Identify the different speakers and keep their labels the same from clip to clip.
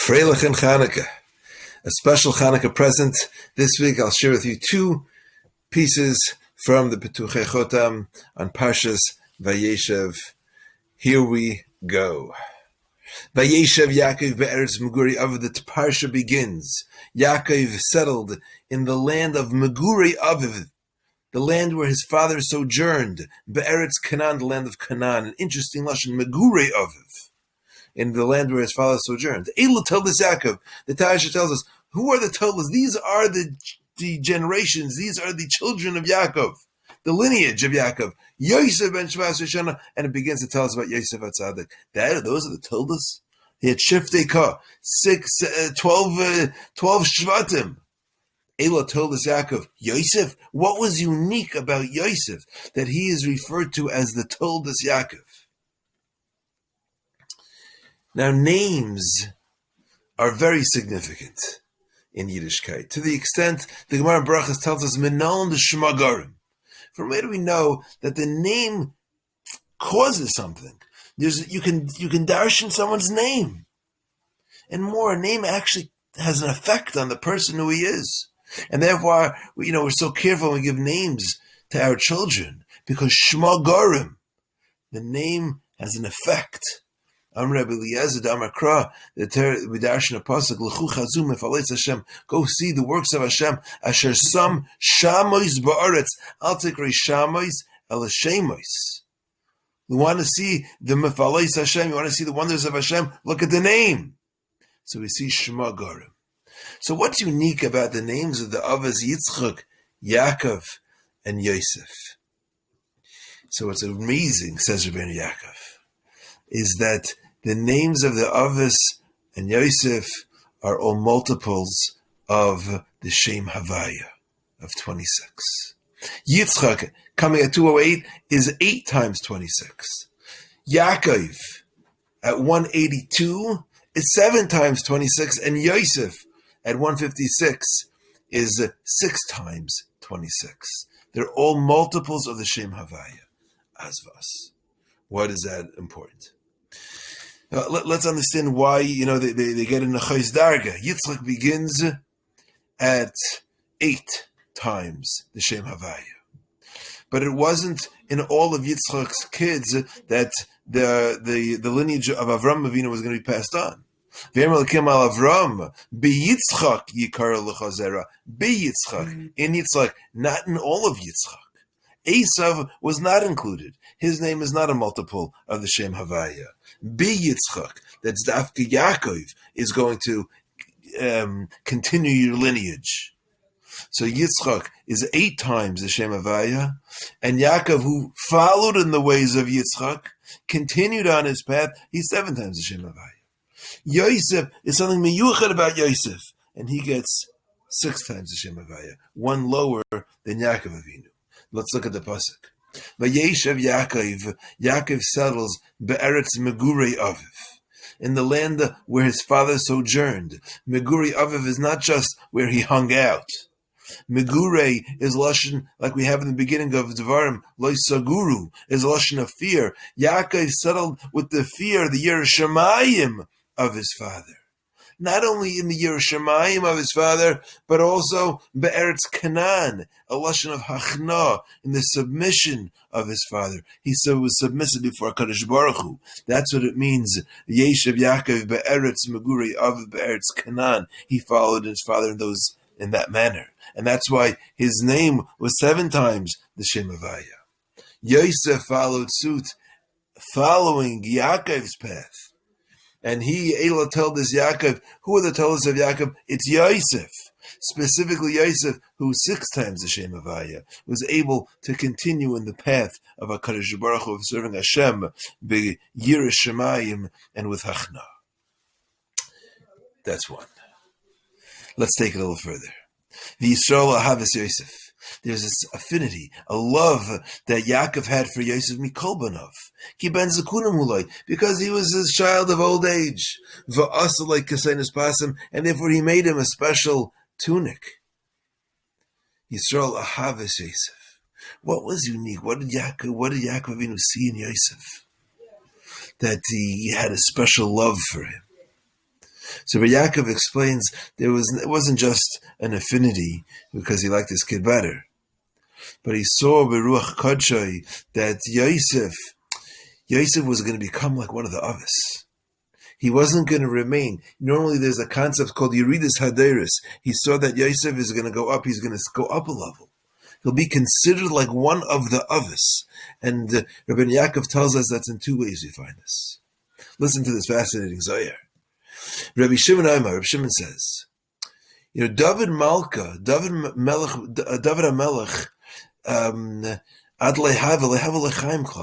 Speaker 1: Freilich and Hanukkah, a special Hanukkah present. This week I'll share with you two pieces from the Pituchei Chotam on Pashas וישב. Here we go. וישב Yakov be'eretz Meguri Aviv. The Parsha begins. Yakov settled in the land of Meguri Aviv, the land where his father sojourned. Be'eretz Canaan, the land of Canaan. An interesting lashon, Meguri Aviv, in the land where his father sojourned. Elu told us Yakov. The Parsha tells us, who are the Tolas? These are the generations. These are the children of Yakov, the lineage of Yakov. Yosef ben Shvas Shana, and it begins to tell us about Yosef HaTzadik. Those are the Tolas. He had Shiftei Ka, 12 Shvatim. Elu told us Yakov. Yosef, what was unique about Yosef that he is referred to as the Toldas Yakov? Now, names are very significant in Yiddishkeit, to the extent the Gemara Brachas tells us, Menon d'Shema Garim. From where do we know that the name causes something? You can darshan someone's name. And more, a name actually has an effect on the person who he is. And therefore, we're so careful when we give names to our children, because Shema Garim, the name has an effect. Am Rabbi Eliezer Damakra, the Vidarshan Apostle, L'chu Chazum Mefalei Hashem. Go see the works of Hashem. Asher Sam Shamois Ba'aretz. Al Tikri Shamois El Shemois. You want to see the Mefalei Hashem. You want to see the wonders of Hashem. Look at the name. So we see Shema Garim. So what's unique about the names of the Avos Yitzchak, Yakov, and Yosef? So what's amazing, says Rabbeinu Yakov, is that the names of the Avos and Yosef are all multiples of the Shem Havaya of 26. Yitzchak, coming at 208, is 8 times 26. Yaakov, at 182, is 7 times 26. And Yosef, at 156, is 6 times 26. They're all multiples of the Shem Havaya, Azvas. Why is that important? Let's understand why, they get in the Chayz Darga. Yitzchak begins at 8 times the Shem Havaya. But it wasn't in all of Yitzchak's kids that the lineage of Avram Avinu was going to be passed on. Avram, Yitzchak yikar l'chazera, Yitzchak, in Yitzchak, not in all of Yitzchak. Esav was not included. His name is not a multiple of the Shem Havaya. Yitzchak, that's Dafka Yaakov, is going to continue your lineage. So Yitzchak is 8 times the Shem Havaya, and Yaakov, who followed in the ways of Yitzchak, continued on his path, he's 7 times the Shem Havaya. Yosef is something miyuchad about Yosef, and he gets 6 times the Shem Havaya, 1 lower than Yaakov Avinu. Let's look at the pasuk. Vayeshev Yakov. Yakov settles be'eretz Meguri Aviv, in the land where his father sojourned. Meguri Aviv is not just where he hung out. Megure is lashon, like we have in the beginning of Devarim, Lo Saguru, is lashon of fear. Yaakov settled with the fear, the Yerushalayim of his father. Not only in the Yerushalayim of his father, but also Be'eretz Canaan, a lashon of Hachna, in the submission of his father. He was submissive before HaKadosh Baruch Hu. That's what it means. Yeshev Yaakov Be'eretz Meguri Aviv Be'eretz Canaan. He followed his father in that manner. And that's why his name was 7 times the Shem Havaya. Yosef followed suit, following Yaakov's path. And Ela told this Yaakov, who are the Tolas of Yaakov? It's Yosef, specifically Yosef, who 6 times the Shem Havaya was able to continue in the path of HaKadosh Baruch Hu, of serving Hashem, be Yerushalayim, and with Hachna. That's one. Let's take it a little further. The Yisrael Ahavas Yosef. There's this affinity, a love that Yaakov had for Yosef Mikol Banov. Ki ben Zakunim Hulai, because he was his child of old age. Va'asalai Kasenis Pasim, and therefore he made him a special tunic. Yisrael Ahavas Yosef. What was unique? What did Yaakov Avinu see in Yosef? That he had a special love for him. So Yaakov explains it wasn't just an affinity because he liked his kid better, but he saw Beruach Kodshai that Yosef was going to become like one of the others. He wasn't going to remain. Normally there's a concept called Yeridus Haderis. He saw that Yosef is going to go up. He's going to go up a level. He'll be considered like one of the others. And Rabbi Yaakov tells us that's in two ways we find this. Listen to this fascinating Zohar. Rabbi Shimon says, David HaMelech,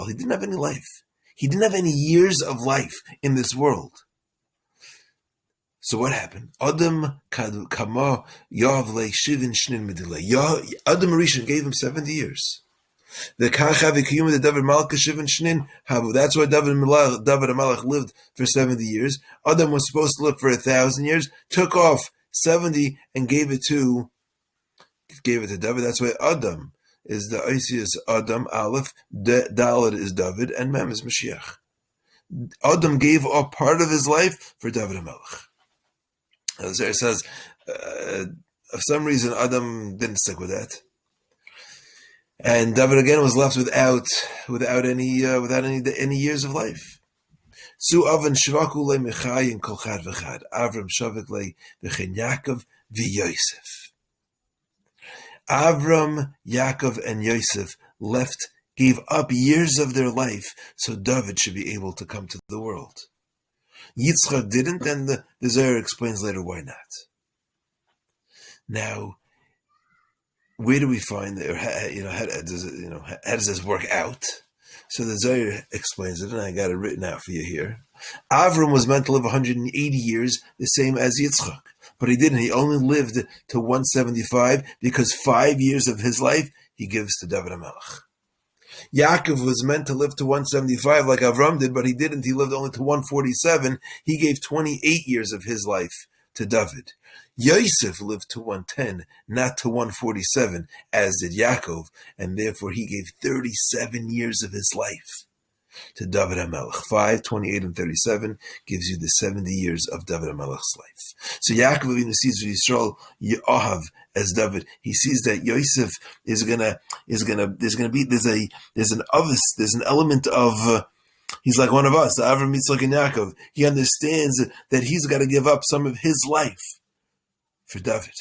Speaker 1: he didn't have any life. He didn't have any years of life in this world. So what happened? Adam Kama Yav Le Shivin Shnin Midile. Adam Rishon gave him 70 years. The Kachavik the David Malka Shivin Shnin Havu. That's why David HaMelech lived for 70 years. Adam was supposed to live for 1,000 years. Took off 70 and gave it to David. That's why Adam is the Isis Adam Aleph. Dalet is David, and Mem is Mashiach. Adam gave up part of his life for David HaMelech. As it says, for some reason Adam didn't stick with that, and David again was left without any years of life. Su Avan Shvaku le Mechayin Kol Chad V'Chad Avram Shavik le V'Chen Yakov Yosef. Avram, Yakov, and Yosef gave up years of their life so David should be able to come to the world. Yitzchak didn't, and the Zohar explains later why not. Now, where do we find that? How does this work out? So the Zohar explains it, and I got it written out for you here. Avram was meant to live 180 years, the same as Yitzchak, but he didn't. He only lived to 175 because 5 years of his life he gives to David HaMelech. Yaakov was meant to live to 175 like Avram did, but he didn't. He lived only to 147. He gave 28 years of his life to David. Yosef lived to 110, not to 147, as did Yakov, and therefore he gave 37 years of his life to David HaMelech. 5, 28, and 37 gives you the 70 years of David HaMelech's life. So Yaakov even sees Yisrael Yoav as David. He sees that Yosef there's an element of he's like one of us, Avram, Yitzchak, and Yaakov. He understands that he's got to give up some of his life for David.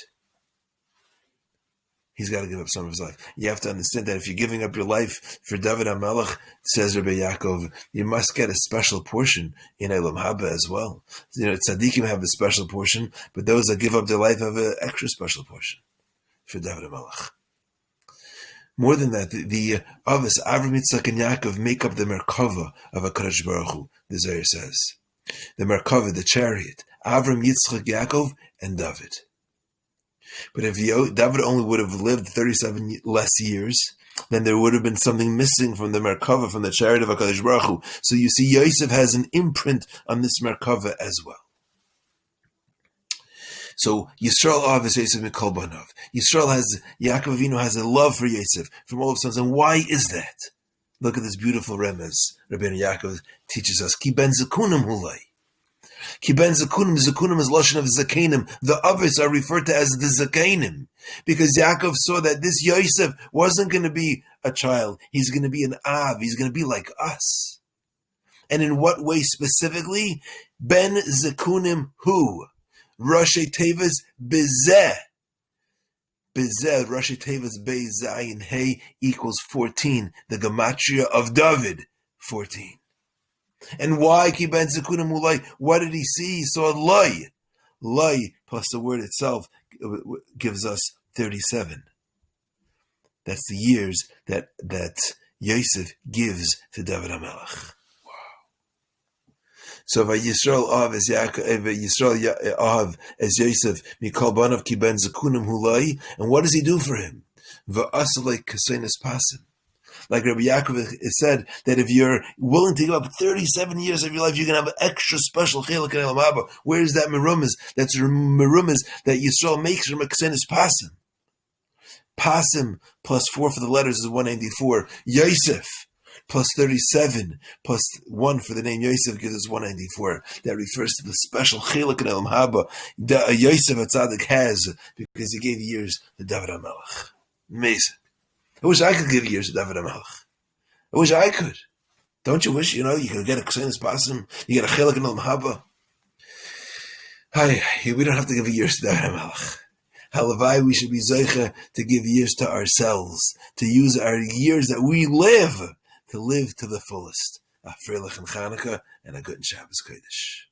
Speaker 1: He's got to give up some of his life. You have to understand that if you're giving up your life for David HaMelech, says Rabbi Yakov, you must get a special portion in Elam Haba as well. Tzaddikim have a special portion, but those that give up their life have an extra special portion for David HaMelech. More than that, the Avos, Avram, Yitzchak, and Yaakov make up the Merkava of HaKadosh Baruch Hu, the Zohar says. The Merkava, the chariot, Avram, Yitzchak, Yaakov, and David. But if David only would have lived 37 less years, then there would have been something missing from the Merkava, from the chariot of HaKadosh Baruch Hu. So you see, Yosef has an imprint on this Merkava as well. So Yisrael Ahavas Yosef Mikol Banav. Yaakov Avinu has a love for Yosef from all of his sons. And why is that? Look at this beautiful remez Rabbeinu Yaakov teaches us. Ki ben zekunim hulai. Ki ben zekunim is lashon of zakenim. The others are referred to as the zakenim, because Yaakov saw that this Yosef wasn't going to be a child. He's going to be an Av. He's going to be like us. And in what way specifically? Ben zekunim hu. Rashi Tevas Bezeh. Bezeh, Rashi Tevas Be Zayin Hey equals 14. The gematria of David, 14. And why Ki Ben Zekunim Ulai? What did he see? He saw Lai. Lai plus the word itself gives us 37. That's the years that Yosef gives to David HaMelech. So Yisrael Av as Yisrael Av as Yosef Mikol Banav Ki Ben Zekunim Hulai, and what does he do for him? V'asalei Kasenis Pasim. Like Rabbi Yakov said, that if you're willing to give up 37 years of your life, you're going to have an extra special Chelak in Elam Haba. Where is that merumas? That's merumas that Yisrael makes from a Kasenis Pasim. Pasim plus 4 for the letters is 194. Yosef. plus 37, plus 1 for the name Yosef gives us 194. That refers to the special chiluk in Elam Haba that Yosef HaTzadik has because he gave years to David HaMelech. Amazing. I wish I could give years to David HaMelech. I wish I could. Don't you wish, you could get a Ksenis Pasim, you get a chiluk in Elam Haba? We don't have to give years to David HaMelech. Halavai, we should be zeicha to give years to ourselves, to use our years that we live to the fullest. A Freilich and Chanukah and a good Shabbos Kodesh.